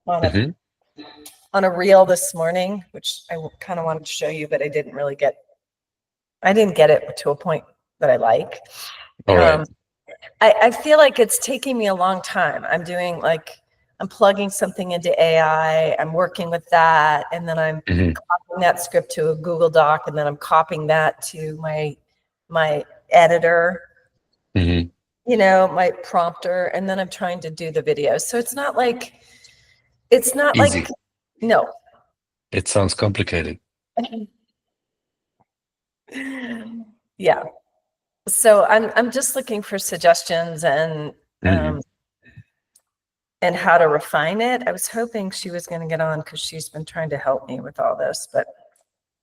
on a Mm-hmm. on a reel this morning, which I kind of wanted to show you, but I didn't get it to a point that I like. All right. I feel like it's taking me a long time. I'm plugging something into AI, I'm working with that, and then I'm Mm-hmm. copying that script to a Google Doc, and then I'm copying that to my editor, Mm-hmm. my prompter, and then I'm trying to do the video. So it's not like Easy. no. It sounds complicated. Yeah. So I'm just looking for suggestions Mm-hmm. and how to refine it. I was hoping she was going to get on because she's been trying to help me with all this, but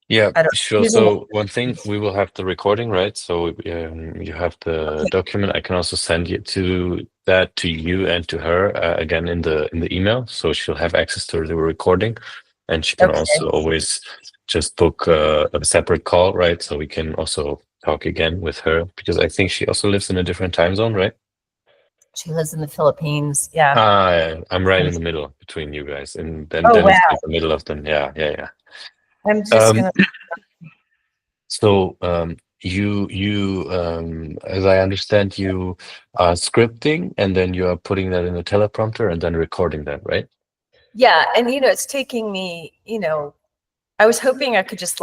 Yeah, I don't sure. using So one thing, we will have the recording, right? So you have the it. document. I can also send to you and to her again in the email, so she'll have access to the recording, and she can Okay. also always just book a separate call, right? So we can also talk again with her because I think she also lives in a different time zone, right? She lives in the Philippines. Yeah. I'm right in the middle between you guys, and then Oh, then it's wow. like the middle of them. Yeah, yeah, yeah. I'm just Um, gonna. So as I understand, you are scripting and then you are putting that in a teleprompter and then recording that, right? Yeah, and it's taking me. I was hoping I could just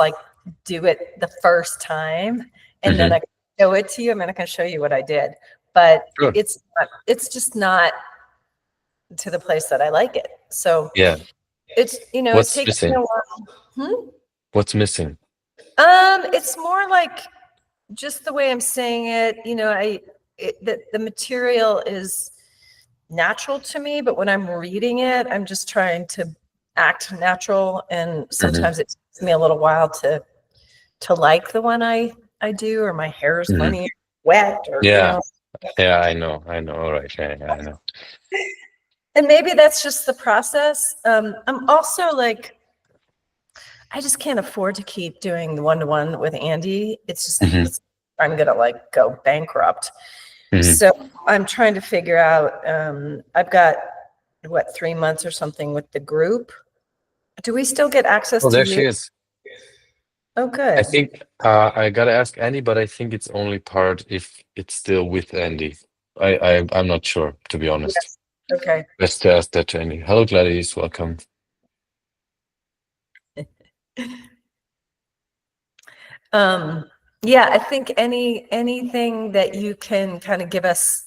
do it the first time, and then Mm-hmm. I could show it to you. I'm not going to show you what I did, but Sure. it's just not to the place that I like it. So Yeah. it's What's taking me a missing? while. Hmm? What's missing? It's more like just the way I'm saying it. The material is natural to me, but when I'm reading it, I'm just trying to act natural, and Hmm. sometimes it takes me a little while to like the one I do, or my hair is Hmm. funny, or wet, or Yeah. Yeah, I know. I know. All right. Yeah, yeah, I know. and maybe that's just the process. I'm also I just can't afford to keep doing the one-to-one with Andy. Hmm. I'm gonna go bankrupt. Hmm. So I'm trying to figure out. I've got 3 months or something with the group. Do we still get access Oh, to there you? she is. Oh, I good. think I gotta ask Andy, but I think it's only part if it's still with Andy. I'm not sure, to be honest. Yes. Okay. Best to ask that to Andy. Hello, Gladys. Welcome. Yeah, I think anything that you can kind of give us,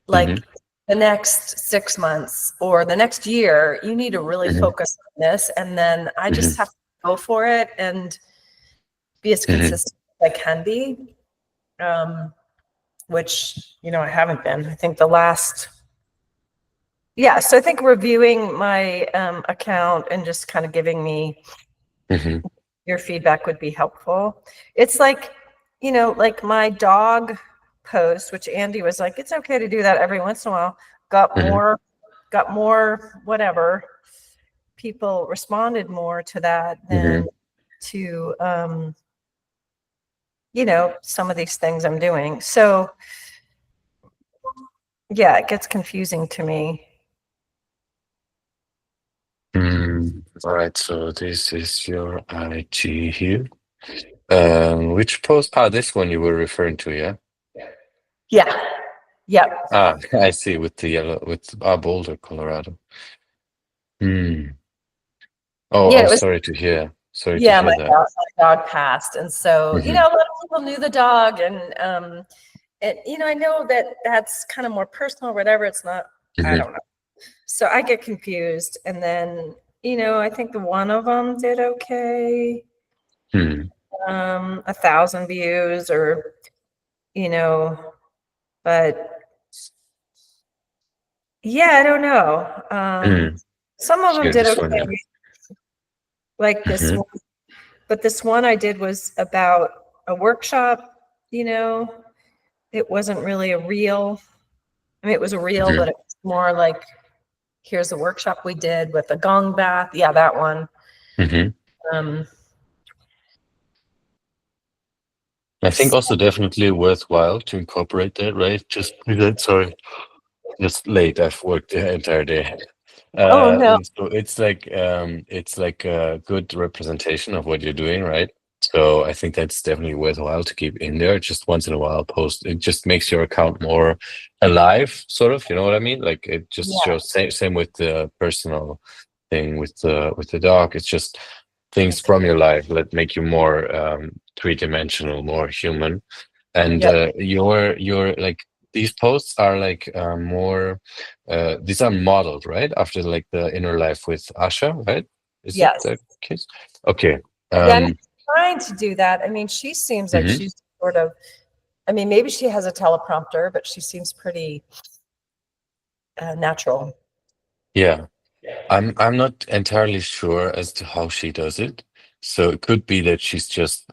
Hmm. like the next 6 months or the next year, you need to really Hmm. focus on this. And then I Hmm. just have to go for it and be as Hmm. consistent as I can be. Which, I haven't been. I think so I think reviewing my account and just kind of giving me Hmm. your feedback would be helpful. It's like my dog post, which Andy was like, it's okay to do that every once in a while, got Hmm. more, got more, whatever. People responded more to that than Hmm. to, some of these things I'm doing. So yeah, it gets confusing to me. All right, so this is your IG here. Which post? This one you were referring to, yeah? Yeah. Yep. I see, with the yellow, with Boulder, Colorado. Hmm. Oh, Yeah, I'm it was. sorry to hear. Sorry to Yeah, hear that. my dog passed, and so Hmm. a lot of people knew the dog, and I know that that's kind of more personal, or whatever. It's not. I Hmm. don't know. So I get confused, and then I think the one of them did okay, Hmm. 1,000 views, or but yeah, I don't know. Hmm. Some of them Here, did this one, okay, yeah. like this Hmm. one, but this one I did was about a workshop. You know, it wasn't really a reel. I mean, it was a reel, Hmm. but it was more like, here's a workshop we did with a gong bath. Yeah, that one. Hmm. Um, I think also definitely worthwhile to incorporate that, right? Sorry, just late. I've worked the entire day. Oh, no. So it's like a good representation of what you're doing, right? So I think that's definitely worthwhile to keep in there. Just once in a while post. It just makes your account more alive, sort of. You know what I mean? Like it just Yeah, shows. Same with the personal thing with the dog. It's just things that's, from your life that make you more three-dimensional, more human. And yeah, your like these posts are like more these are modeled, right? After like the inner life with Asha, right? Is it yes. the case? Okay. Yeah, and I'm Um, trying to do that. I mean, she seems like mhm. she's sort of, I mean, maybe she has a teleprompter, but she seems pretty natural. Yeah. I'm not entirely sure as to how she does it. So it could be that she's just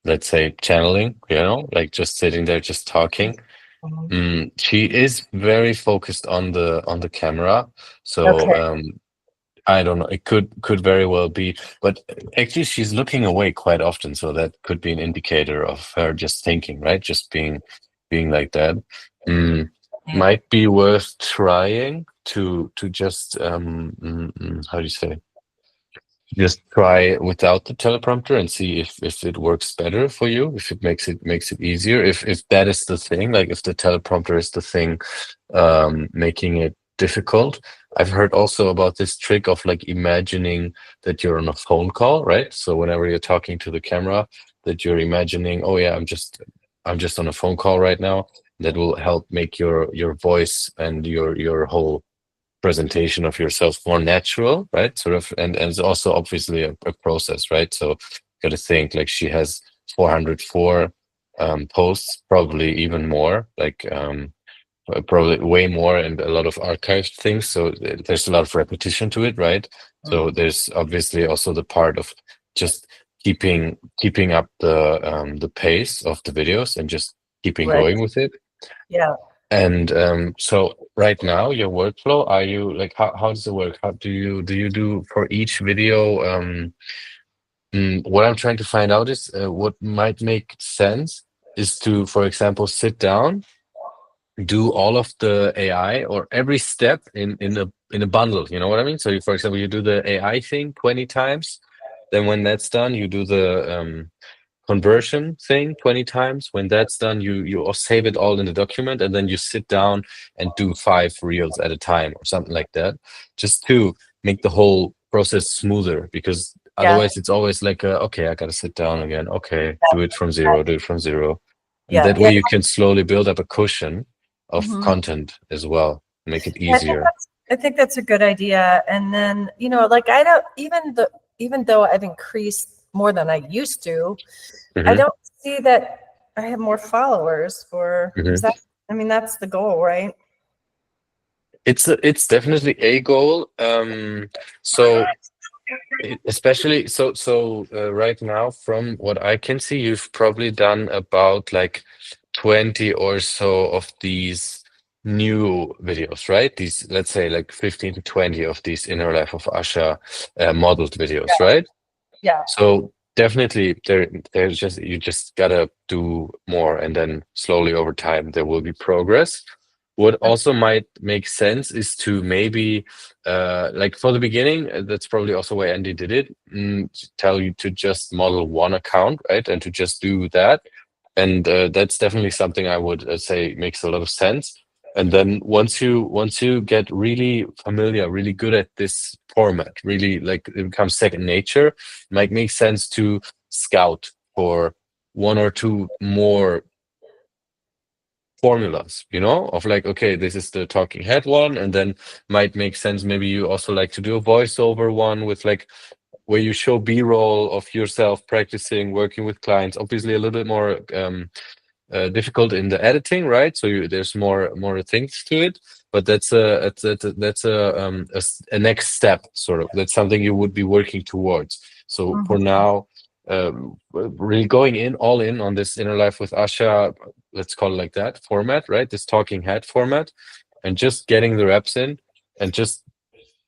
let's say channeling, you know, like just sitting there just talking. Mhm. She is very focused on the camera. So Okay. I don't know. It could very well be, but actually she's looking away quite often, so that could be an indicator of her just thinking, right? Just being like that. Mm, Yeah. might be worth trying to just how do you say? Just try without the teleprompter and see if it works better for you, if it makes it easier. If that is the thing, like if the teleprompter is the thing making it difficult. I've heard also about this trick of like imagining that you're on a phone call, right? So whenever you're talking to the camera, that you're imagining, oh yeah, I'm just on a phone call right now. That will help make your voice and your whole presentation of yourself more natural, right? Sort of, and it's also obviously a process, right? So got to think like she has 404 posts, probably even more, like probably way more, and a lot of archived things. So there's a lot of repetition to it, right? So Mm. there's obviously also the part of just keeping up the pace of the videos and just keeping Right. going with it. Yeah. And so right now, your workflow, are you like how does it work? How do you do for each video? What I'm trying to find out is what might make sense is to, for example, sit down, do all of the AI or every step in a bundle. You know what I mean? So, for example, you do the AI thing 20 times, then when that's done, you do the conversion thing 20 times. When that's done, you all save it all in the document, and then you sit down and do 5 reels at a time or something like that, just to make the whole process smoother. Because Yeah. otherwise, it's always like, okay, I gotta sit down again. Okay, do it from zero, do it from zero, and Yeah. that Yeah. way you can slowly build up a cushion of Mhm. content as well, make it I think easier. that's I think that's a good idea. And then, like I don't even though I've increased more than I used to, I hmm don't see that I have more followers or is hmm that I mean that's the goal, right? it's definitely a goal. So especially right now, from what I can see, you've probably done about like 20 or so of these new videos, right? These, let's say, like 15 to 20 of these Inner Life of Asha modeled videos, right? Yeah. So definitely there's just you just gotta do more, and then slowly over time there will be progress. What Okay. also might make sense is to maybe like for the beginning, that's probably also why Andy did it, to tell you to just model one account, right? And to just do that. And that's definitely something I would say makes a lot of sense. And then once you get really familiar, really good at this format, really like it becomes second nature, it might make sense to scout for one or two more formulas, you know, of like, okay, this is the talking head one, and then might make sense. Maybe you also like to do a voiceover one with like where you show B-roll of yourself practicing working with clients. Obviously, a little bit more difficult in the editing, right? So there's more things to it, but that's a next step, sort of. That's something you would be working towards. So for Mhm. now, really going in all in on this Inner Life with Asha, let's call it like that format, right? This talking head format, and just getting the reps in, and just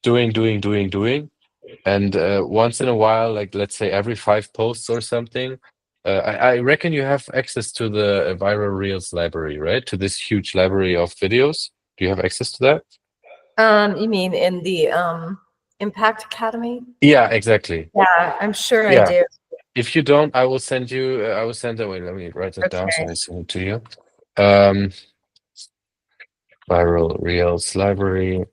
doing. And once in a while, like let's say every 5 posts or something, I reckon you have access to the Viral Reels library, right? To this huge library of videos. Do you have access to that? You mean in the Impact Academy? Yeah, exactly. Yeah, I'm sure I Yeah. do. If you don't, I will send you. I will send it. Wait, let me write it down so Okay. I send it to you. Um, Viral Reels library.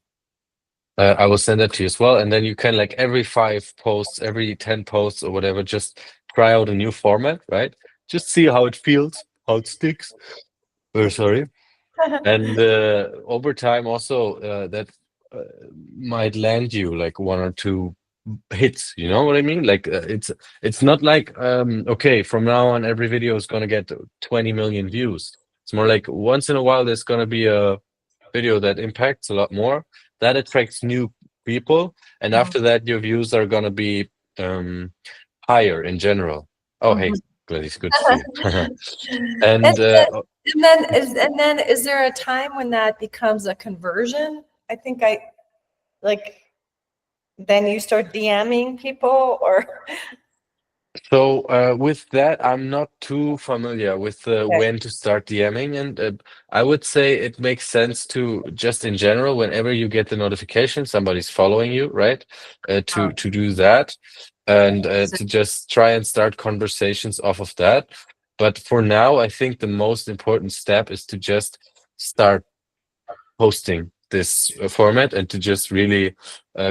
I will send that to you as well, and then you can like every 5 posts, every 10 posts or whatever, just try out a new format, right? Just see how it feels, how it sticks. Sorry. And over time, also that uh, might land you like 1 or 2 hits. You know what I mean? Like it's not like okay, from now on every video is gonna get 20 million views. It's more like once in a while there's gonna be a video that impacts a lot more, that attracts new people, and Mhm. after that your views are gonna be um higher in general. Oh, hey, Gladys, good to see you. And And then is there a time when that becomes a conversion? I think like then you start DMing people or so with that, I'm not too familiar with okay. when to start DMing, and I would say it makes sense to just in general, whenever you get the notification somebody's following you, right? To do that, and So, to just try and start conversations off of that. But for now, I think the most important step is to just start posting this format and to just really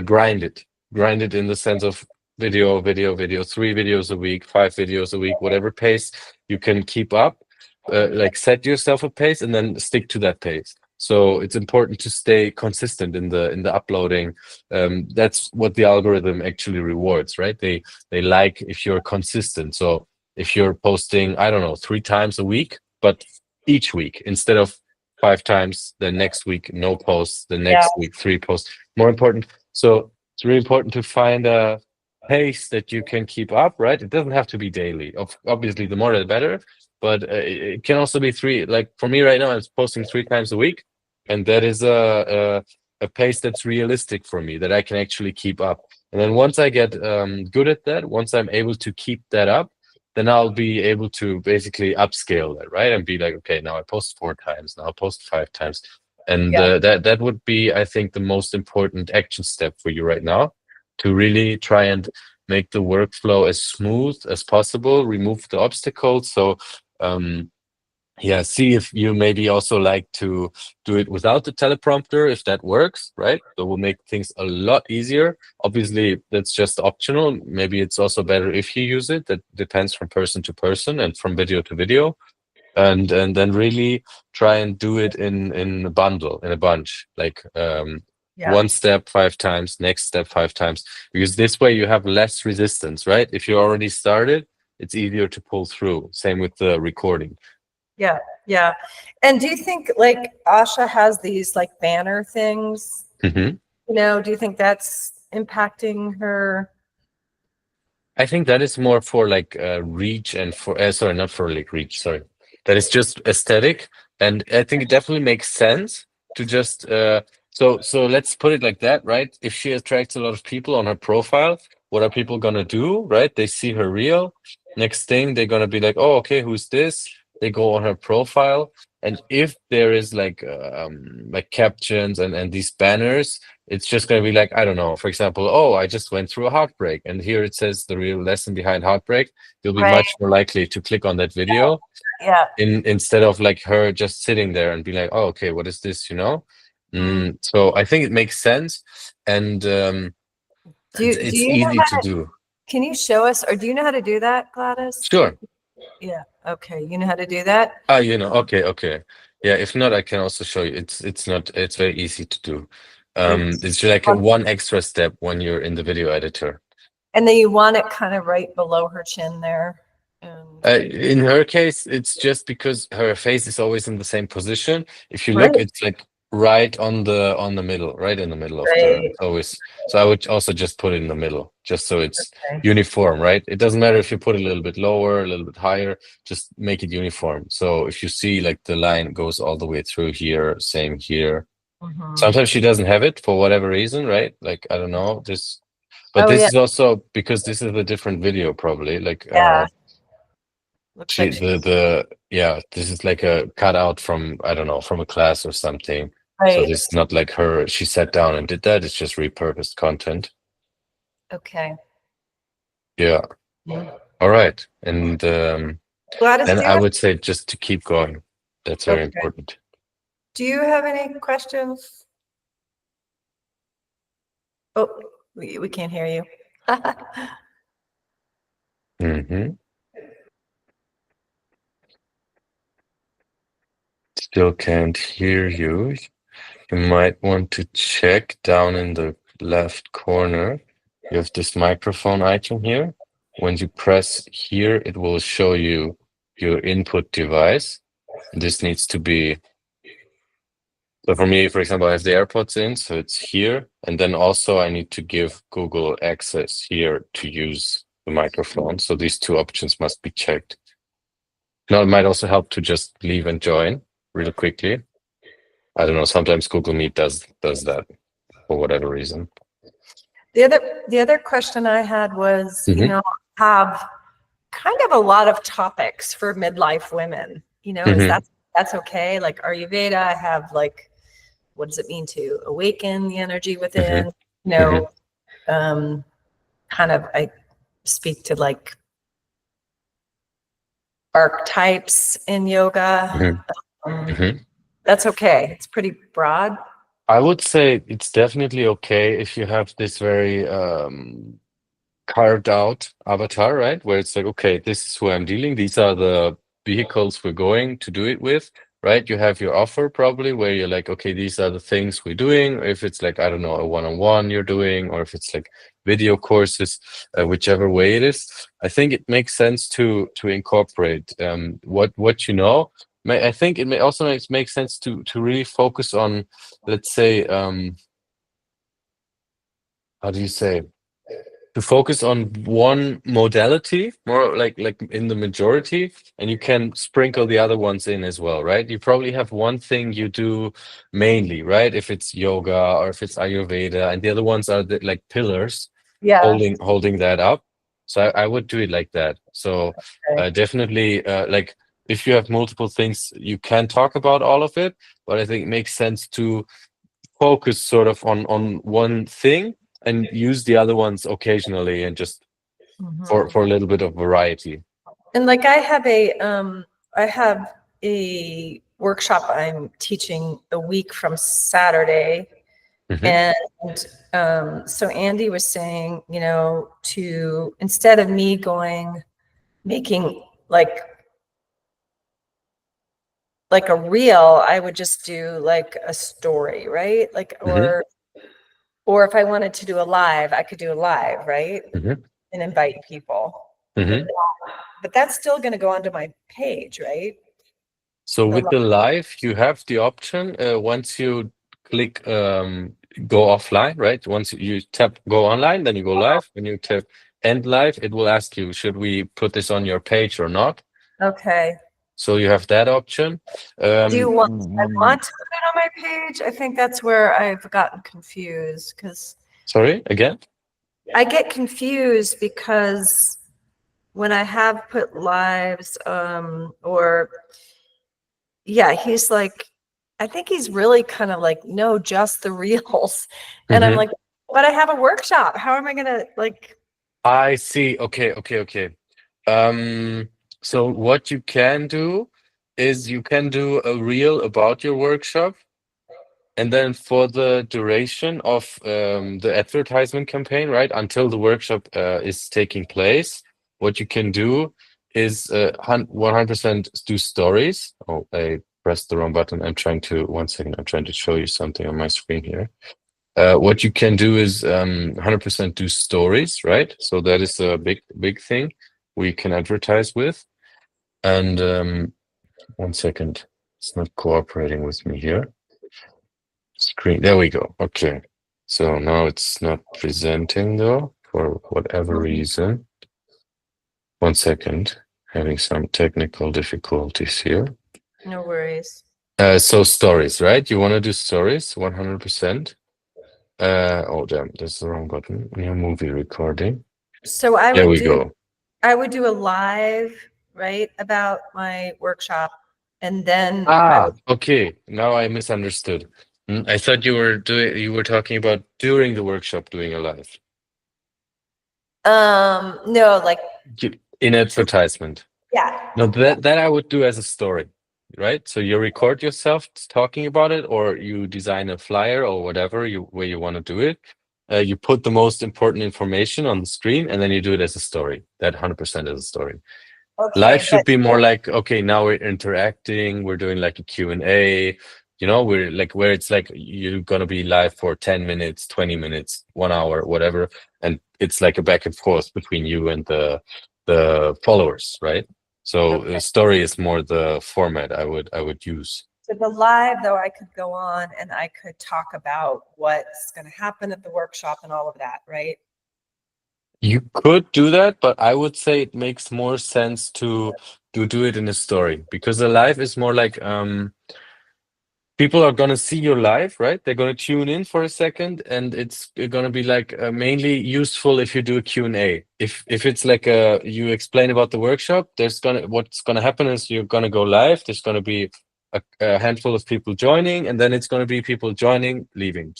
grind it in the sense of video, 3 videos a week, 5 videos a week, whatever pace you can keep up. Like set yourself a pace and then stick to that pace. So it's important to stay consistent in the uploading. That's what the algorithm actually rewards, right? They like if you're consistent. So if you're posting, I don't know, 3 times a week, but each week instead of 5 times, the next week no posts, the yeah, next week 3 posts. More important. So it's really important to find a pace that you can keep up, right? It doesn't have to be daily. Obviously, the more the better, but it can also be three. Like for me right now, I'm posting 3 times a week, and that is a pace that's realistic for me that I can actually keep up. And then once I get good at that, once I'm able to keep that up, then I'll be able to basically upscale that, right? And be like, okay, now I post 4 times, now I post 5 times. And yeah, that would be, I think, the most important action step for you right now, to really try and make the workflow as smooth as possible, remove the obstacles. So yeah, see if you maybe also like to do it without the teleprompter, if that works, right? That will make things a lot easier. Obviously, that's just optional. Maybe it's also better if you use it. That depends from person to person and from video to video. And then really try and do it in a bundle, in a bunch, like yeah, one step 5 times, next step 5 times, because this way you have less resistance, right? If you already started, it's easier to pull through. Same with the recording. yeah, yeah. And do you think like Asha has these like banner things? Mhm. Do you think that's impacting her? I think that is more for like reach and for sorry, not for like reach, sorry. That is just aesthetic. And I think it definitely makes sense to just so let's put it like that, right? If she attracts a lot of people on her profile, what are people gonna do, right? They see her reel. Next thing they're gonna be like, oh, okay, who's this? They go on her profile. And if there is like captions and these banners, it's just going to be like, I don't know, for example, oh, I just went through a heartbreak, and here it says the real lesson behind heartbreak. You'll be Right. much more likely to click on that video Yeah. instead of like her just sitting there and be like, oh, okay, what is this, you know? Mm. So I think it makes sense, and Do it's you know easy to do. can you show us or do you know how to do that, Gladys? Sure. Yeah. Okay. You know how to do that? Ah, okay, okay. Yeah, if not, I can also show you. It's not, it's very easy to do. It's It's just like one extra step when you're in the video editor. and then you want it kind of right below her chin there. And In her case, it's just because her face is always in the same position. If you look, right, it's like right on the middle, right in the middle of the, right. it's always. So I would also just put it in the middle, just so it's Okay. uniform, right? It doesn't matter if you put it a little bit lower, a little bit higher, just make it uniform. So if you see like the line goes all the way through here, same here. Mhm. Sometimes she doesn't have it for whatever reason, right? Like I don't know this, but Oh this yeah. is also because this is a different video, probably. Like Yeah. Looks she like she. the yeah, this is like a cutout from, I don't know, from a class or something. So Right. this is not like she sat down and did that. It's just repurposed content. Okay. Yeah. Mhm. All right. And Gladys, then do you I have, would say just to keep going. That's very okay. important. Do you have any questions? Oh, we can't hear you. Mm-hmm. Still can't hear you. You might want to check down in the left corner. You have this microphone icon here. When you press here, it will show you your input device. This needs to be, so for me, for example, I have the AirPods in, so it's here. And then also I need to give Google access here to use the microphone. So these two options must be checked. Now, it might also help to just leave and join really quickly. I don't know, sometimes Google Meet does that for whatever reason. The other question I had was, you know, have kind of a lot of topics for midlife women. You know, is that's okay? Like Ayurveda, I have like, what does it mean to awaken the energy within? You know, kind of I speak to like archetypes in yoga. That's okay. It's pretty broad. I would say it's definitely okay if you have this very carved out avatar, right? Where it's like, okay, this is who I'm dealing. These are the vehicles we're going to do it with, right? You have your offer probably where you're like, okay, these are the things we're doing. Or if it's like, I don't know, a one-on-one you're doing, or if it's like video courses, whichever way it is, I think it makes sense to incorporate what you know. I think it may also make sense to really focus on, let's say, how do you say? To focus on one modality, more like in the majority, and you can sprinkle the other ones in as well, right? You probably have one thing you do mainly, right? If it's yoga or if it's Ayurveda, and the other ones are like pillars Yeah. holding that up. So I would do it like that. So Okay. definitely like if you have multiple things, you can talk about all of it, but I think it makes sense to focus sort of on one thing and use the other ones occasionally and just for a little bit of variety. And like I have a workshop I'm teaching a week from Saturday. And so Andy was saying, you know, to instead of me making like a reel, I would just do like a story, right? Like or if I wanted to do a live, I could do a live, right? And invite people. But that's still going to go onto my page, right? So with the live, you have the option once you click go offline, right? Once you tap go online, then you go live. When you tap end live, it will ask you, should we put this on your page or not? Okay. So you have that option. Do you want, I want to put it on my page? I think that's where I've gotten confused because Sorry, again? I get confused because when I have put lives, or yeah, he's like, I think he's really kind of like, no, just the reels. And I'm like, but I have a workshop. How am I gonna like? I see. Okay. So what you can do is you can do a reel about your workshop, and then for the duration of the advertisement campaign, right, until the workshop is taking place, what you can do is 100% do stories. Oh, I pressed the wrong button. One second, I'm trying to show you something on my screen here. What you can do is 100% do stories, right? So that is a big thing we can advertise with. And one second, it's not cooperating with me here. Screen, there we go. Okay. So now it's not presenting though, for whatever reason. One second, having some technical difficulties here. No worries. So stories, right? You want to do stories 100%. Oh damn, that's the wrong button. New movie recording. So I There would we go. I would do a live, right, about my workshop, and then I would. Okay. Now I misunderstood. I thought you were talking about during the workshop doing a live. No, like, In advertisement. yeah. No, that I would do as a story, right? So you record yourself talking about it, or you design a flyer or whatever where you want to do it. You put the most important information on the screen, and then you do it as a story. That 100% is a story. Live Okay, should but be more like, okay, now we're interacting, we're doing like a Q&A, we're like where it's like you're gonna be live for 10 minutes, 20 minutes, 1 hour, whatever, and it's like a back and forth between you and the followers, right? So okay. story is more the format I would use. So the live, though, I could go on and I could talk about what's going to happen at the workshop and all of that, right? You could do that, but I would say it makes more sense to do it in a story, because the live is more like people are gonna see your live, right? They're gonna tune in for a second, and it's gonna be like mainly useful if you do a Q&A. If it's like you explain about the workshop, what's gonna happen is you're gonna go live. There's gonna be a handful of people joining, and then it's gonna be people joining, leaving,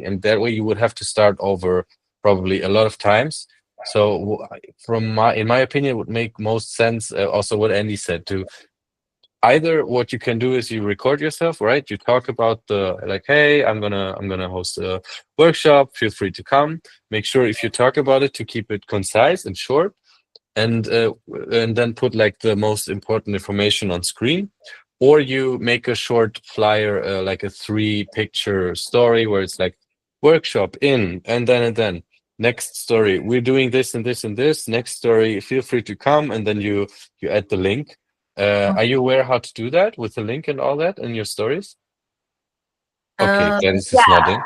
and that way you would have to start over probably a lot of times. So in my opinion, it would make most sense. Also, what Andy said, to either what you can do is you record yourself, right? You talk about the like, hey, I'm gonna host a workshop. Feel free to come. Make sure if you talk about it to keep it concise and short, and then put like the most important information on screen. Or you make a short flyer, like a 3-picture story where it's like workshop in, and then next story, we're doing this and this and this. Next story, feel free to come, and then you add the link. Are you aware how to do that with the link and all that in your stories? Okay, Dennis Yeah, is nodding.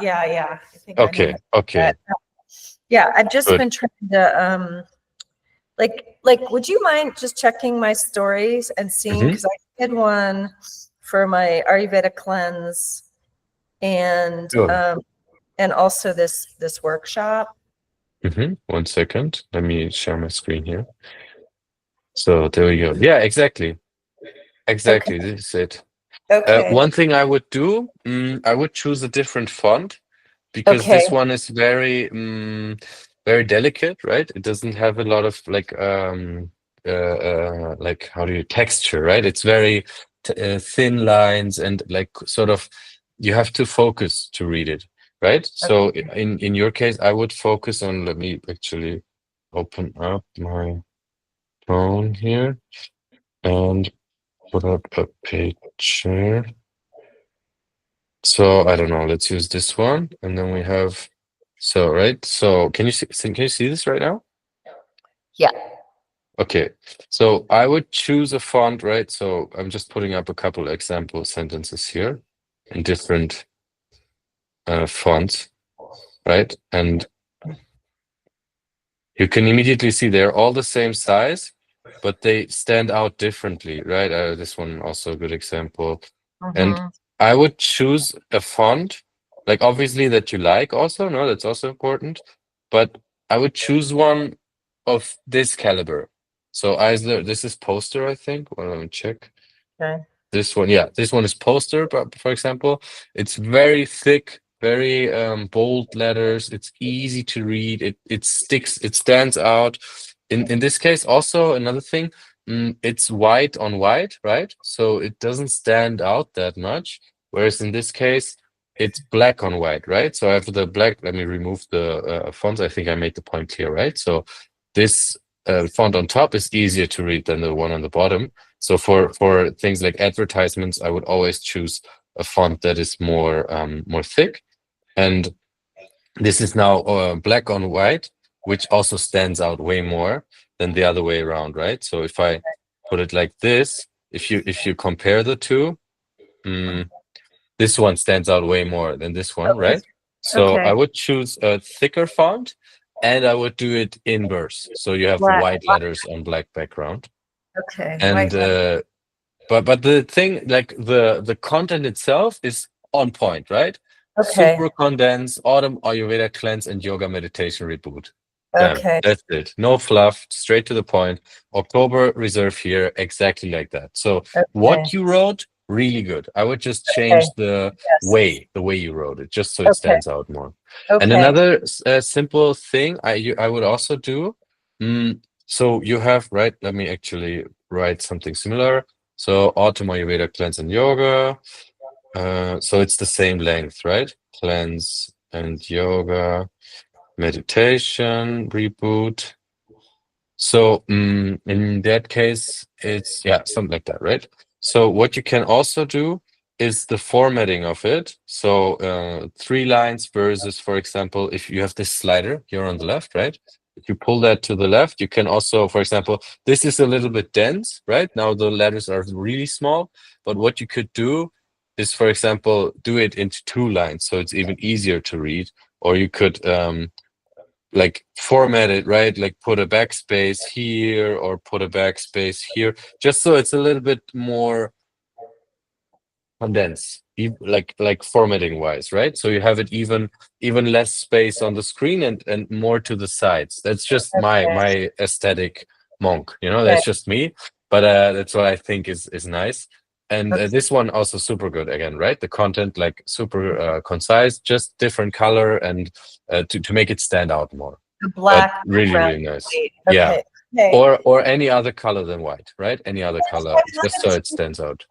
yeah. I think I know how Okay, to do okay, that. Yeah, I've just good. been trying to like, would you mind just checking my stories and seeing, Hmm. because I did one for my Ayurveda cleanse and Sure. also this workshop. 1 second. Let me share my screen here. So there we go. Yeah, exactly. Okay. Exactly. This is it. Okay. One thing I would do, I would choose a different font, because Okay. this one is very delicate, right? It doesn't have a lot of like how do you texture, right? It's very thin lines, and like sort of you have to focus to read it, right? So in your case, I would focus on. Let me actually open up my phone here and put up a picture. So I don't know, let's use this one, and then we have, so right. So can you see this right now? Yeah. Okay. So I would choose a font, right? So I'm just putting up a couple example sentences here in different fonts, right? And you can immediately see they're all the same size, but they stand out differently, right? This one also a good example. And Mhm. I would choose a font, like obviously that you like also, no, that's also important. But I would choose one of this caliber. So either this is poster, I think. Well, let me check. Okay. This one, yeah, this one is poster, but for example, it's very thick, very bold letters. It's easy to read. It sticks, it stands out. In this case, also another thing, it's white on white, right? So it doesn't stand out that much. Whereas in this case, it's black on white, right? So after the black, let me remove the fonts. I think I made the point clear, right? So this font on top is easier to read than the one on the bottom. So for things like advertisements, I would always choose a font that is more thick. And this is now black on white, which also stands out way more than the other way around, right? So if I put it like this, if you compare the two, this one stands out way more than this one, Okay. right? So I Okay. would choose a thicker font, and I would do it inverse. So you have Black. white letters on black background. Okay. And White. but the thing, like the content itself is on point, right? Okay. Super condensed, autumn Ayurveda cleanse and yoga meditation reboot. Bam, Okay. that's it. No fluff, straight to the point. October reserve here, exactly like that. So Okay. what you wrote really good. I would just Okay. change the Yes. way you wrote it, just so it Okay. stands out more. And Okay. another simple thing I would also do. So you have, right? Let me actually write something similar. So autumn Ayurveda cleanse and yoga. So it's the same length, right? Cleanse and yoga, meditation, reboot. So in that case, it's something like that, right? So what you can also do is the formatting of it. So 3 lines versus, for example, if you have this slider here on the left, right? If you pull that to the left, you can also, for example, this is a little bit dense, right? Now the letters are really small, but what you could do is, for example, do it into 2 lines, so it's even easier to read. Or you could like format it, right? Like put a backspace here or put a backspace here, just so it's a little bit more condensed, like formatting wise, right? So you have it even less space on the screen and more to the sides. That's just my aesthetic monk, that's just me. But that's what I think is nice. And Okay. this one also super good again, right? The content like super concise, just different color and to make it stand out more. The But black, really, brown, really nice. white. Yeah. Okay. Okay. Or any other color than white, right? Any other color, just so it stands out.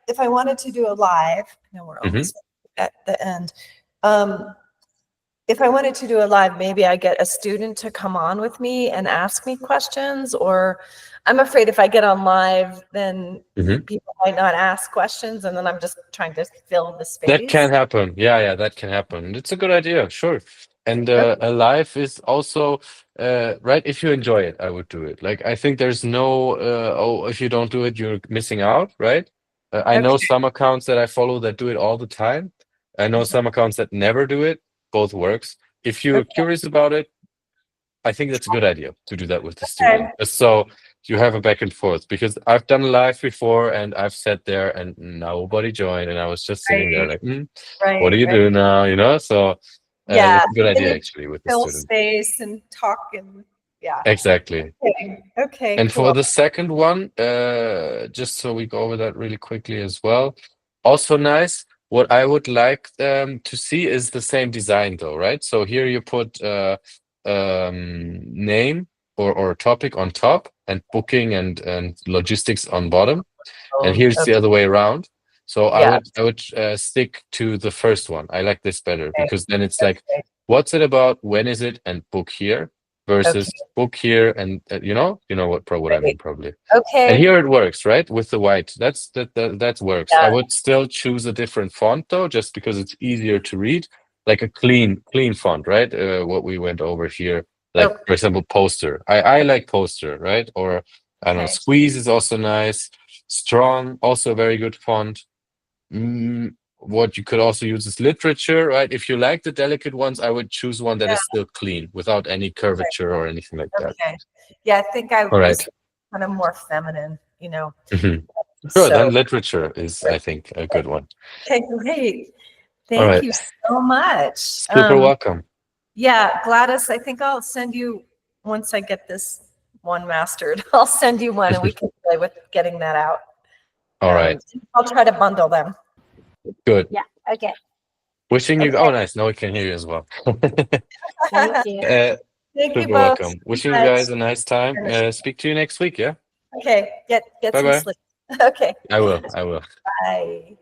If I wanted to do a live, I know we're Mm-hmm. almost at the end. If I wanted to do a live, maybe I get a student to come on with me and ask me questions, or I'm afraid if I get on live, then people might not ask questions, and then I'm just trying to fill the space. That can happen. Yeah, that can happen. It's a good idea, sure. And a live is also right. If you enjoy it, I would do it. Like I think there's no if you don't do it, you're missing out, right? I know some accounts that I follow that do it all the time. I know some accounts that never do it. Both works. If you're curious about it, I think that's a good idea to do that with the student. So you have a back and forth, because I've done a live before and I've sat there and nobody joined and I was just sitting there like, what do you do now? So that's a good idea actually with the fill student. space and talk and Exactly. Okay, And cool. for the second one, just so we go over that really quickly as well. Also nice. What I would like to see is the same design though, right? So here you put name or topic on top and booking and logistics on bottom. And here's the other way around. So I would stick to the first one. I like this better because then it's like, what's it about? When is it? And book here versus book here. And you know what I mean, probably. Okay. And here it works, right? With the white, that works. I would still choose a different font though, just because it's easier to read, like a clean font, right? What we went over here, like for example, poster. I like poster, right? Or I don't know, squeeze is also nice. Strong, also a very good font. What you could also use is literature, right? If you like the delicate ones, I would choose one that is still clean, without any curvature or anything like that. Yeah, I think I All right. was kind of more feminine, Sure, then literature is, I think, a good one. Okay, great. All Thank right. you so much. Super welcome. Yeah, Gladys, I think I'll send you, once I get this one mastered, I'll send you one and we can play with getting that out. All right. I'll try to bundle them. Good. Yeah, okay. Wishing you, oh, nice. Now we can hear you as well. Thank you. Thank you Super both. welcome. Wishing you guys a nice time. Speak to you next week, yeah? Okay, get some Bye-bye. sleep. Okay. I will. Bye.